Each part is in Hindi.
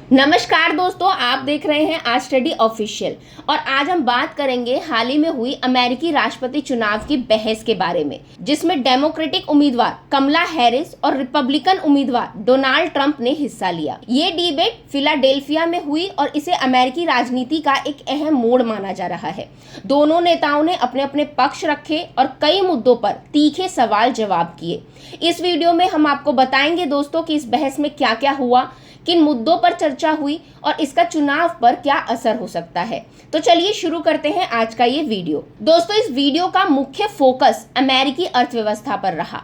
नमस्कार दोस्तों, आप देख रहे हैं आज स्टडी ऑफिशियल। और आज हम बात करेंगे हाल ही में हुई अमेरिकी राष्ट्रपति चुनाव की बहस के बारे में, जिसमें डेमोक्रेटिक उम्मीदवार कमला हैरिस और रिपब्लिकन उम्मीदवार डोनाल्ड ट्रंप ने हिस्सा लिया। ये डिबेट फिलाडेल्फिया में हुई और इसे अमेरिकी राजनीति का एक अहम मोड़ माना जा रहा है। दोनों नेताओं ने अपने अपने पक्ष रखे और कई मुद्दों पर तीखे सवाल जवाब किए। इस वीडियो में हम आपको बताएंगे दोस्तों कि इस बहस में क्या क्या हुआ, किन मुद्दों पर चर्चा हुई और इसका चुनाव पर क्या असर हो सकता है। तो चलिए शुरू करते हैं आज का ये वीडियो। दोस्तों, इस वीडियो का मुख्य फोकस अमेरिकी अर्थव्यवस्था पर रहा।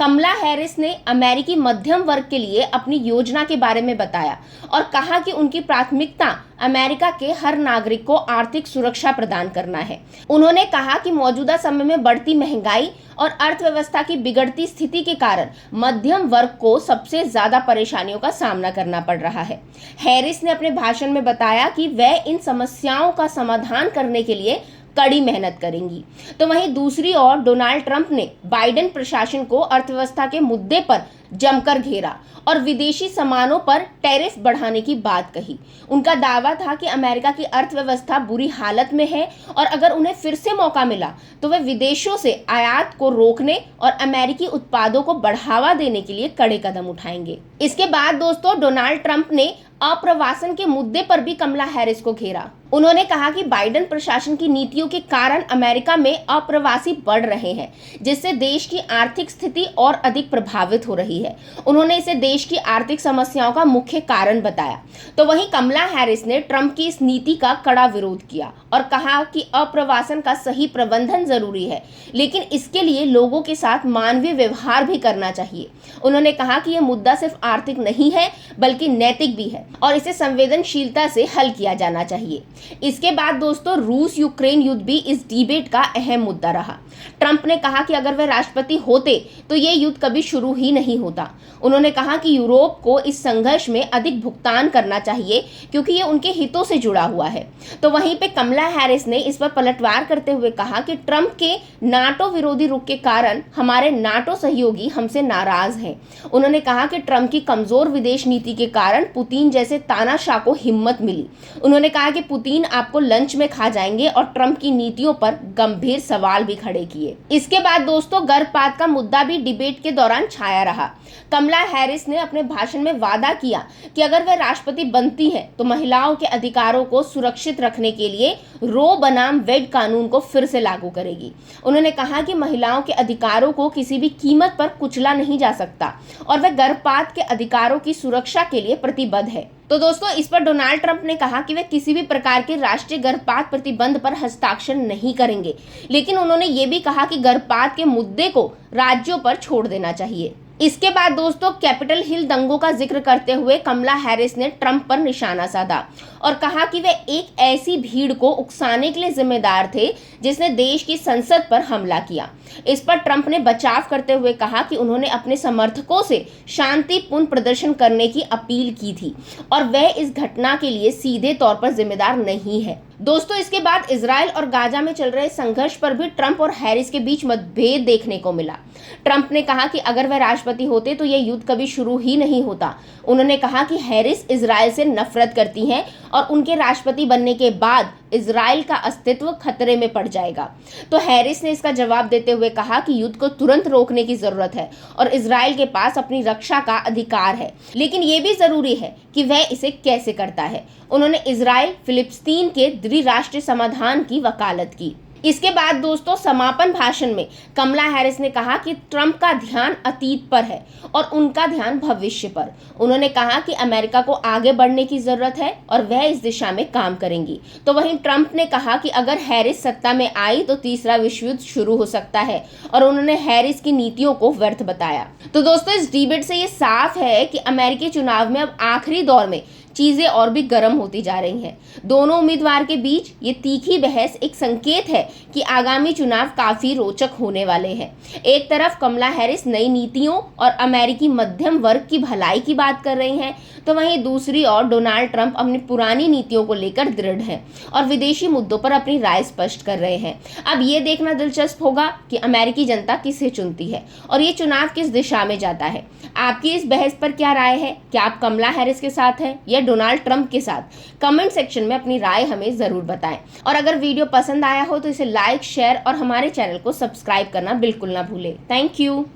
कमला हैरिस ने अमेरिकी मध्यम वर्ग के लिए अपनी योजना के बारे में बताया और कहा कि उनकी प्राथमिकता अमेरिका के हर नागरिक को आर्थिक सुरक्षा प्रदान करना है। उन्होंने कहा कि मौजूदा समय में बढ़ती महंगाई और अर्थव्यवस्था की बिगड़ती स्थिति के कारण मध्यम वर्ग को सबसे ज्यादा परेशानियों का सामना करना पड़ रहा है। हैरिस ने अपने भाषण में बताया कि वह इन समस्याओं का समाधान करने के लिए कड़ी मेहनत करेंगी। तो वहीं दूसरी ओर डोनाल्ड ट्रंप ने बाइडेन प्रशासन को अर्थव्यवस्था के मुद्दे पर जमकर घेरा और विदेशी सामानों पर टैरिफ बढ़ाने की बात कही। उनका दावा था कि अमेरिका की अर्थव्यवस्था बुरी हालत में है और अगर उन्हें फिर से मौका मिला तो वे विदेशों से आयात को रोकने और अमेरिकी उत्पादों को बढ़ावा देने के लिए कड़े कदम उठाएंगे। इसके बाद दोस्तों, डोनाल्ड ट्रंप ने अप्रवासन के मुद्दे पर भी कमला हैरिस को घेरा। उन्होंने कहा कि बाइडेन प्रशासन की नीतियों के कारण अमेरिका में अप्रवासी बढ़ रहे हैं, जिससे देश की आर्थिक स्थिति और अधिक प्रभावित हो रही है। उन्होंने इसे देश की आर्थिक समस्याओं का मुख्य कारण बताया। तो वहीं कमला हैरिस ने ट्रंप की इस नीति का कड़ा विरोध किया और कहा कि अप्रवासन का सही प्रबंधन जरूरी है, लेकिन इसके लिए लोगों के साथ मानवीय व्यवहार भी करना चाहिए। उन्होंने कहा कि यह मुद्दा सिर्फ आर्थिक नहीं है बल्कि नैतिक भी है और इसे संवेदनशीलता से हल किया जाना चाहिए। इसके बाद दोस्तों, रूस यूक्रेन युद्ध भी इस डिबेट का अहम मुद्दा रहा। ट्रंप ने कहा कि अगर वे राष्ट्रपति होते तो ये युद्ध कभी शुरू ही नहीं होता। उन्होंने कहा कि यूरोप को इस संघर्ष में अधिक भुगतान करना चाहिए क्योंकि ये उनके हितों से जुड़ा हुआ है। तो वहीं पे कमला हैरिस ने इस पर पलटवार करते हुए कहा कि ट्रंप के नाटो विरोधी रुख के कारण हमारे नाटो सहयोगी हमसे नाराज हैं। उन्होंने कहा कि ट्रंप की कमजोर विदेश नीति के कारण पुतिन जैसे तानाशाह को हिम्मत मिली। उन्होंने कहा कि पुतिन आपको लंच में खा जाएंगे और ट्रंप की नीतियों पर गंभीर सवाल भी खड़े किए। इसके बाद दोस्तों, गर्भपात का मुद्दा भी डिबेट के दौरान छाया रहा। कमला हैरिस ने अपने भाषण में वादा किया कि अगर वे राष्ट्रपति बनती हैं तो महिलाओं के अधिकारों को सुरक्षित रखने के लिए रो बनाम वेड कानून को फिर से लागू करेगी। उन्होंने कहा कि महिलाओं के अधिकारों को किसी भी कीमत पर कुचला नहीं जा सकता और वे गर्भपात के अधिकारों की सुरक्षा के लिए प्रतिबद्ध है। तो दोस्तों, इस पर डोनाल्ड ट्रंप ने कहा कि वे किसी भी प्रकार के राष्ट्रीय गर्भपात प्रतिबंध पर हस्ताक्षर नहीं करेंगे, लेकिन उन्होंने ये भी कहा कि गर्भपात के मुद्दे को राज्यों पर छोड़ देना चाहिए। इसके बाद दोस्तों, कैपिटल हिल दंगों का जिक्र करते हुए कमला हैरिस ने ट्रंप पर निशाना साधा और कहा कि वे एक ऐसी भीड़ को उकसाने के लिए जिम्मेदार थे जिसने देश की संसद पर हमला किया। इस पर ट्रंप ने बचाव करते हुए कहा कि उन्होंने अपने समर्थकों से शांतिपूर्ण प्रदर्शन करने की अपील की थी और वह इस घटना के लिए सीधे तौर पर जिम्मेदार नहीं है। दोस्तों, इसके बाद इजराइल और गाजा में चल रहे संघर्ष पर भी ट्रंप और हैरिस के बीच मतभेद देखने को मिला। ट्रंप ने कहा कि अगर वह राष्ट्रपति होते तो यह युद्ध कभी शुरू ही नहीं होता। उन्होंने कहा कि हैरिस इजराइल से नफरत करती हैं और उनके राष्ट्रपति बनने के बाद इजराइल का अस्तित्व खतरे में पड़ जाएगा। तो हैरिस ने इसका जवाब देते हुए कहा कि युद्ध को तुरंत रोकने की जरूरत है और इजराइल के पास अपनी रक्षा का अधिकार है, लेकिन ये भी जरूरी है कि वह इसे कैसे करता है। उन्होंने इजराइल फिलिस्तीन के द्विराष्ट्रीय समाधान की वकालत की। इसके बाद दोस्तों, समापन भाषण में कमला हैरिस ने कहा कि ट्रंप का ध्यान अतीत पर है और उनका ध्यान भविष्य पर। उन्होंने कहा कि अमेरिका को आगे बढ़ने की जरूरत है और वह इस दिशा में काम करेंगी। तो वहीं ट्रंप ने कहा कि अगर हैरिस सत्ता में आई तो तीसरा विश्व युद्ध शुरू हो सकता है और उन्होंने हैरिस की नीतियों को व्यर्थ बताया। तो दोस्तों, इस डिबेट से ये साफ है कि अमेरिकी चुनाव में अब आखिरी दौर में चीजें और भी गर्म होती जा रही हैं। दोनों उम्मीदवार के बीच ये तीखी बहस एक संकेत है कि आगामी चुनाव काफी रोचक होने वाले हैं। एक तरफ कमला हैरिस नई नीतियों और अमेरिकी मध्यम वर्ग की भलाई की बात कर रही हैं, तो वहीं दूसरी ओर डोनाल्ड ट्रंप अपनी पुरानी नीतियों को लेकर दृढ़ हैं और विदेशी मुद्दों पर अपनी राय स्पष्ट कर रहे हैं। अब ये देखना दिलचस्प होगा कि अमेरिकी जनता किसे चुनती है और ये चुनाव किस दिशा में जाता है। आपकी इस बहस पर क्या राय है? क्या आप कमला हैरिस के साथ हैं या डोनाल्ड ट्रंप के साथ? कमेंट सेक्शन में अपनी राय हमें ज़रूर बताएं। और अगर वीडियो पसंद आया हो तो इसे लाइक, शेयर और हमारे चैनल को सब्सक्राइब करना बिल्कुल ना भूलें। Thank you.